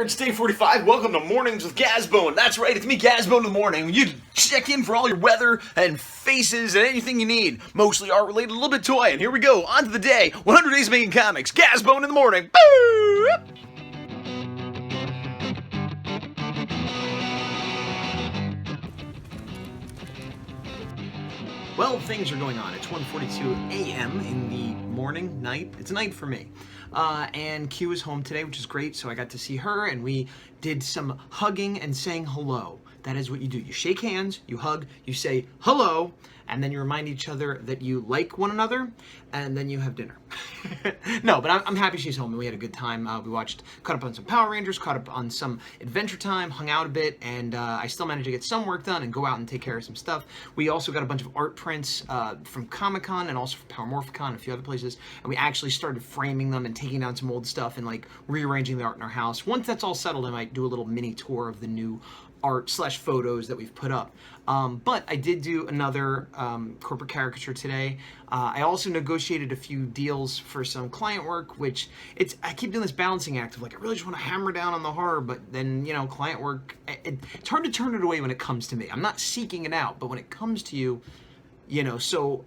it's day 45. Welcome to Mornings with Gazbone. That's right, it's me, Gazbone, in the morning. You check in for all your weather and faces and anything you need. Mostly art-related, a little bit toy. And here we go, on to the day. 100 Days Making Comics. Gazbone in the morning. Boo! Well, things are going on. It's 1:42 a.m. in the morning, night. It's night for me. And Q is home today, which is great, so I got to see her, and we did some hugging and saying hello. That is what you do. You shake hands, you hug, you say hello, and then you remind each other that you like one another, and then you have dinner. No, but I'm happy she's home, and we had a good time. We caught up on some Power Rangers, caught up on some Adventure Time, hung out a bit, and I still managed to get some work done and go out and take care of some stuff. We also got a bunch of art prints from Comic-Con and also from Power Morphicon and a few other places, and we actually started framing them and taking down some old stuff and like rearranging the art in our house. Once that's all settled, I might do a little mini tour of the new art / photos that we've put up. But I did do another corporate caricature today. I also negotiated a few deals for some client work, which I keep doing this balancing act of like, I really just want to hammer down on the horror, but then, client work, it's hard to turn it away when it comes to me. I'm not seeking it out, but when it comes to you, so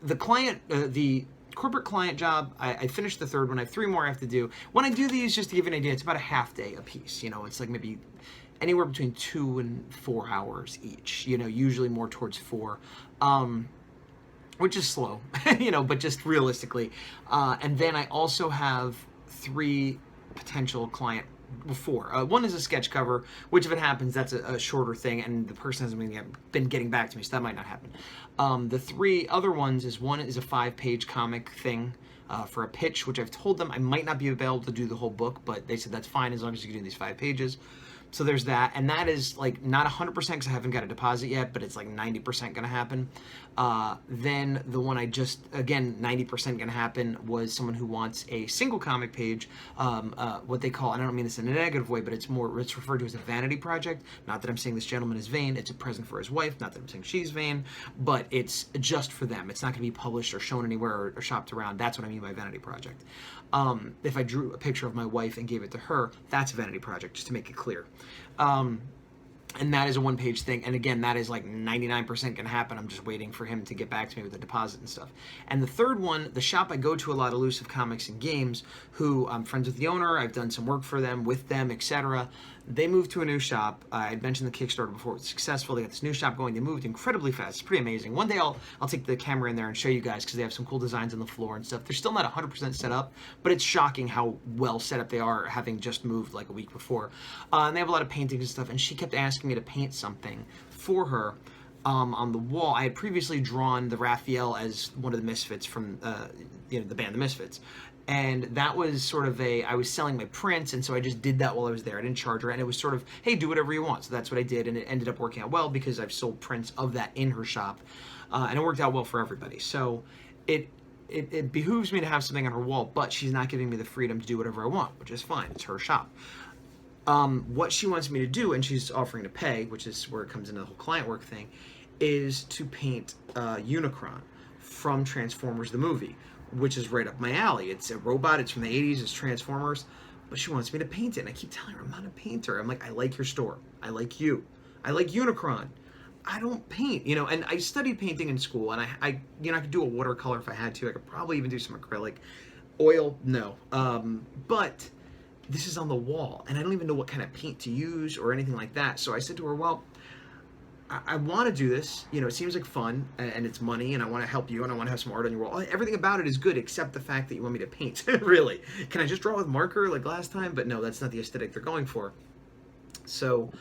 the corporate client job, I finished the third one. I have 3 more I have to do. When I do these, just to give you an idea, it's about a half day a piece. It's like maybe anywhere between 2 and 4 hours each, usually more towards 4, which is slow, but just realistically. And then I also have 3 potential client before. One is a sketch cover, which if it happens, that's a shorter thing, and the person hasn't been getting back to me, so that might not happen. The 3 other ones is one is a 5-page comic thing, for a pitch, which I've told them I might not be able to do the whole book, but they said that's fine as long as you can do these 5 pages. So there's that, and that is like not 100% because I haven't got a deposit yet, but it's like 90% gonna happen. Then the one I just, again, 90% gonna happen was someone who wants a single comic page, what they call, and I don't mean this in a negative way, but it's referred to as a vanity project. Not that I'm saying this gentleman is vain, it's a present for his wife, not that I'm saying she's vain, but it's just for them. It's not gonna be published or shown anywhere or shopped around. That's what I mean by vanity project. If I drew a picture of my wife and gave it to her, that's a vanity project, just to make it clear. And that is a 1-page thing, and again, that is like 99% gonna happen. I'm just waiting for him to get back to me with the deposit and stuff. And the third one, the shop I go to a lot, Elusive Comics and Games, who I'm friends with the owner, I've done some work for them, with them, etc. They moved to a new shop. I'd mentioned the Kickstarter before. It was successful. They got this new shop going. They moved incredibly fast. It's pretty amazing. One day I'll take the camera in there and show you guys, because they have some cool designs on the floor and stuff. They're still not 100% set up, but it's shocking how well set up they are, having just moved like a week before. And they have a lot of paintings and stuff, and she kept asking me to paint something for her on the wall. I had previously drawn the Raphael as one of the Misfits from the band The Misfits. And that was sort of I was selling my prints, and so I just did that while I was there. I didn't charge her, and it was sort of, hey, do whatever you want. So that's what I did, and it ended up working out well because I've sold prints of that in her shop, and it worked out well for everybody. So it behooves me to have something on her wall, but she's not giving me the freedom to do whatever I want, which is fine. It's her shop. What she wants me to do, and she's offering to pay, which is where it comes into the whole client work thing, is to paint Unicron from Transformers the movie, which is right up my alley. It's a robot, it's from the 80s, it's Transformers, but she wants me to paint it, and I keep telling her I'm not a painter. I'm like, I like your store, I like you, I like Unicron. I don't paint, and I studied painting in school, and I could do a watercolor if I had to. I could probably even do some acrylic. Oil, no. But this is on the wall, and I don't even know what kind of paint to use or anything like that. So I said to her, well, I want to do this, it seems like fun, and it's money, and I want to help you, and I want to have some art on your wall. Everything about it is good, except the fact that you want me to paint. Really. Can I just draw with marker like last time? But no, that's not the aesthetic they're going for. So,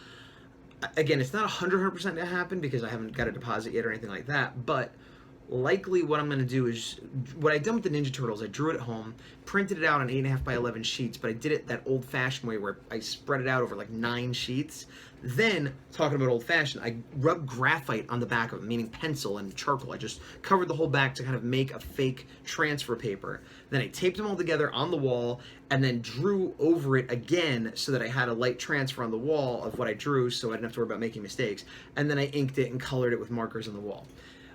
again, it's not 100% going to happen because I haven't got a deposit yet or anything like that, but likely what I'm going to do is, what I done with the Ninja Turtles, I drew it at home, printed it out on 8.5 by 11 sheets, but I did it that old-fashioned way where I spread it out over like 9 sheets. Then, talking about old-fashioned, I rubbed graphite on the back of it, meaning pencil and charcoal. I just covered the whole back to kind of make a fake transfer paper. Then I taped them all together on the wall, and then drew over it again so that I had a light transfer on the wall of what I drew, so I didn't have to worry about making mistakes. And then I inked it and colored it with markers on the wall.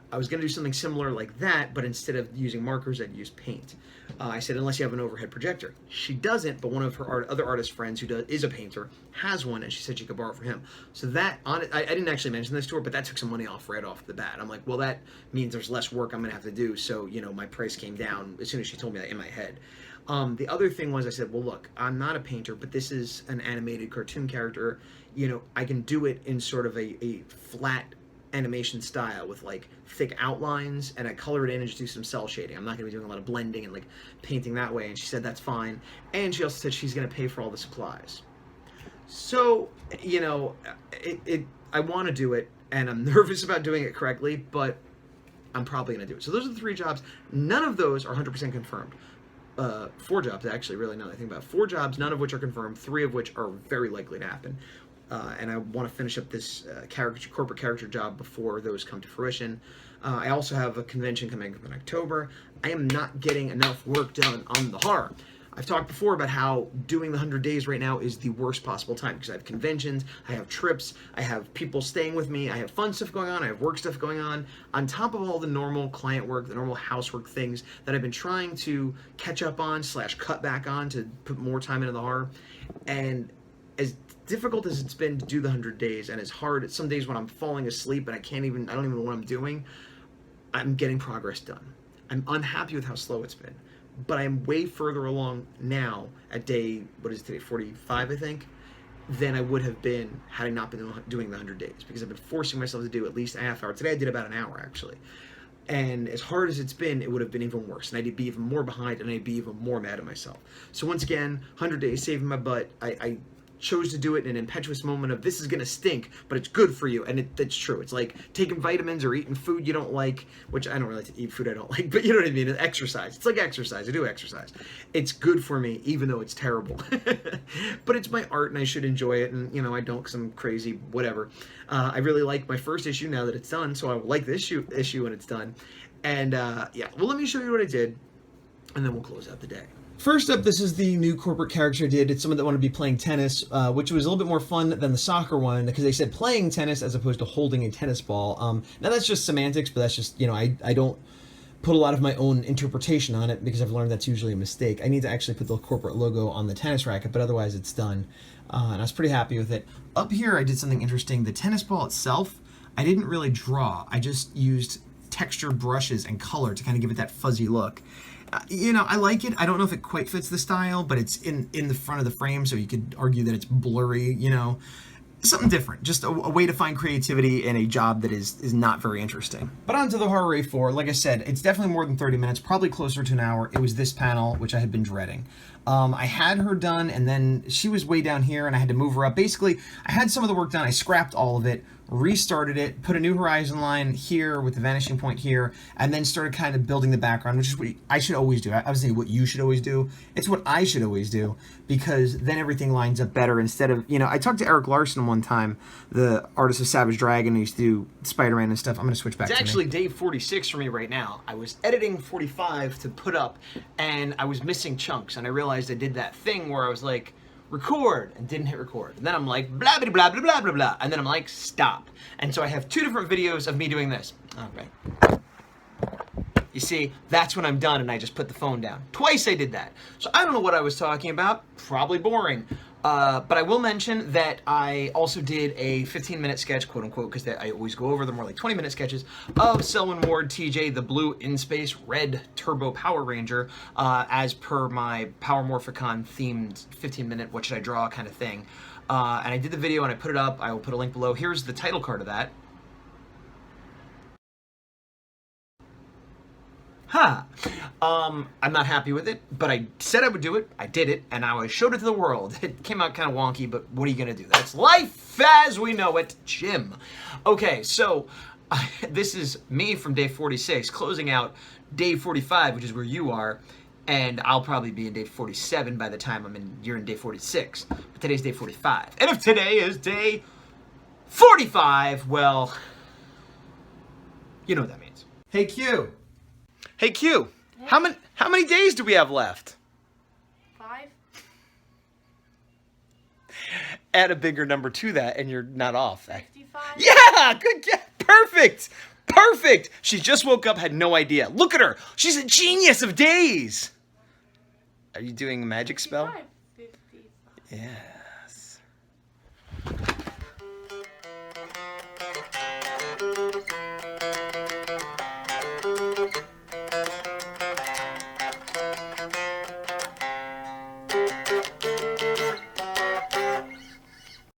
I was going to do something similar like that, but instead of using markers, I'd use paint. I said, unless you have an overhead projector. She doesn't, but one of her other artist friends who is a painter has one, and she said she could borrow it from him. So that, I didn't actually mention this to her, but that took some money off right off the bat. I'm like, well, that means there's less work I'm going to have to do, so, you know, my price came down as soon as she told me that in my head. The other thing was I said, well, look, I'm not a painter, but this is an animated cartoon character. You know, I can do it in sort of a flat animation style with like thick outlines, and I color it in and just do some cell shading. I'm not going to be doing a lot of blending and like painting that way. And she said that's fine. And she also said she's going to pay for all the supplies. So, you know, I want to do it, and I'm nervous about doing it correctly, but I'm probably going to do it. So those are the 3 jobs. None of those are 100% confirmed. 4 jobs, actually, really, now that I think about it. 4 jobs, none of which are confirmed, 3 of which are very likely to happen. And I want to finish up this corporate character job before those come to fruition. I also have a convention coming up in October. I am not getting enough work done on the horror. I've talked before about how doing the 100 days right now is the worst possible time, because I have conventions, I have trips, I have people staying with me, I have fun stuff going on, I have work stuff going on top of all the normal client work, the normal housework things that I've been trying to catch up on / cut back on to put more time into the horror. And as difficult as it's been to do the 100 days, and as hard, some days when I'm falling asleep and I don't even know what I'm doing, I'm getting progress done. I'm unhappy with how slow it's been, but I'm way further along now at day, what is today, 45, I think, than I would have been had I not been doing the 100 days, because I've been forcing myself to do at least a half hour. Today I did about an hour, actually. And as hard as it's been, it would have been even worse. And I'd be even more behind, and I'd be even more mad at myself. So once again, 100 days saving my butt. I chose to do it in an impetuous moment of, this is going to stink, but it's good for you. And that's true. It's like taking vitamins or eating food you don't like, which I don't really eat food I don't like, but you know what I mean? It's exercise. It's like exercise. I do exercise. It's good for me, even though it's terrible. But it's my art, and I should enjoy it. And, you know, I don't, because I'm crazy, whatever. I really like my first issue now that it's done, so I will like this issue when it's done. And, yeah, well, let me show you what I did, and then we'll close out the day. First up, this is the new corporate character I did. It's someone that wanted to be playing tennis, which was a little bit more fun than the soccer one, because they said playing tennis as opposed to holding a tennis ball. Now that's just semantics, but that's just, you know, I don't put a lot of my own interpretation on it, because I've learned that's usually a mistake. I need to actually put the corporate logo on the tennis racket, but otherwise it's done. And I was pretty happy with it. Up here, I did something interesting. The tennis ball itself, I didn't really draw. I just used texture brushes and color to kind of give it that fuzzy look. You know, I like it. I don't know if it quite fits the style, but it's in the front of the frame, so you could argue that it's blurry, you know. Something different. Just a way to find creativity in a job that is not very interesting. But on to the Horror Ray 4. Like I said, it's definitely more than 30 minutes, probably closer to an hour. It was this panel, which I had been dreading. I had her done, and then she was way down here, and I had to move her up. Basically, I had some of the work done. I scrapped all of it, restarted it, put a new horizon line here with the vanishing point here, and then started kind of building the background, which is what I should always do. I was saying what you should always do. It's what I should always do, because then everything lines up better instead of, you know, I talked to Eric Larson one time, the artist of Savage Dragon, who used to do Spider-Man and stuff. I'm going to switch back to me. It's actually day 46 for me right now. I was editing 45 to put up, and I was missing chunks, and I realized I did that thing where I was like, record, and didn't hit record. And then I'm like, blah, blah, blah, blah, blah, blah, blah. And then I'm like, stop. And so I have 2 different videos of me doing this. All right. You see, that's when I'm done and I just put the phone down. Twice I did that. So I don't know what I was talking about. Probably boring. But I will mention that I also did a 15-minute sketch, quote-unquote, because I always go over the more like 20-minute sketches, of Selwyn Ward TJ, the blue in-space red turbo Power Ranger, as per my Power Morphicon themed 15-minute what should I draw kind of thing. And I did the video and I put it up. I will put a link below. Here's the title card of that. I'm not happy with it, but I said I would do it. I did it, and now I showed it to the world. It came out kind of wonky, but what are you going to do? That's life as we know it, Jim. Okay, so this is me from day 46, closing out day 45, which is where you are, and I'll probably be in day 47 by the time you're in day 46. But today's day 45. And if today is day 45, well, you know what that means. Hey, Q. Hey, Q, how many days do we have left? 5. Add a bigger number to that, and you're not off. 65. Yeah, good guess. Perfect. Perfect! She just woke up, had no idea. Look at her! She's a genius of days! Are you doing a magic spell? 55. Yeah.